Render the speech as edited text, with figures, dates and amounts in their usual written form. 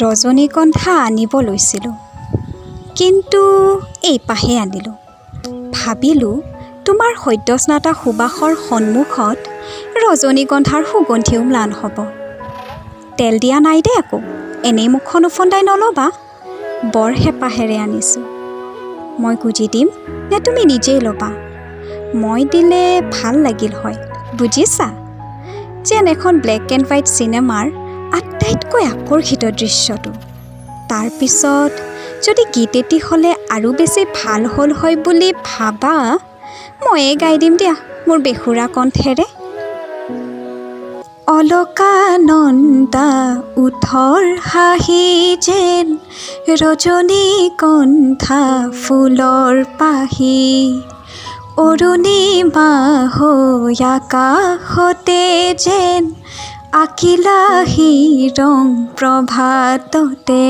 ৰজনীগন্ধা আনিব লৈছিলোঁ, কিন্তু এইপাহে আনিলোঁ। ভাবিলোঁ তোমাৰ সদ্যস্নাতা সুবাসৰ সন্মুখত ৰজনীগন্ধাৰ সুগন্ধিও ম্লান হ'ব। তেল দিয়া নাই দে আকৌ, এনেই মুখখন উফন্দাই নল'বা। বৰ হেঁপাহেৰে আনিছোঁ। মই গুজি দিম নে তুমি নিজেই ল'বা? মই দিলে ভাল লাগিল হয়, বুজিছা? যেন এখন ব্লেক এণ্ড হোৱাইট চিনেমাৰ আটাইতকৈ আকৰ্ষিত দৃশ্যটো। তাৰপিছত যদি গীত এটি হ'লে আৰু বেছি ভাল হ'ল হয় বুলি ভাবা, ময়ে গাই দিম দিয়া মোৰ বেসুৰা কণ্ঠেৰে। অলকানন্দা ওঠৰ হাঁহি যেন ৰজনীগন্ধা ফুলৰ পাহি, অৰুণিমা হৈ আকাশতে যেন আঁকিলাহি ৰং প্ৰভাততে।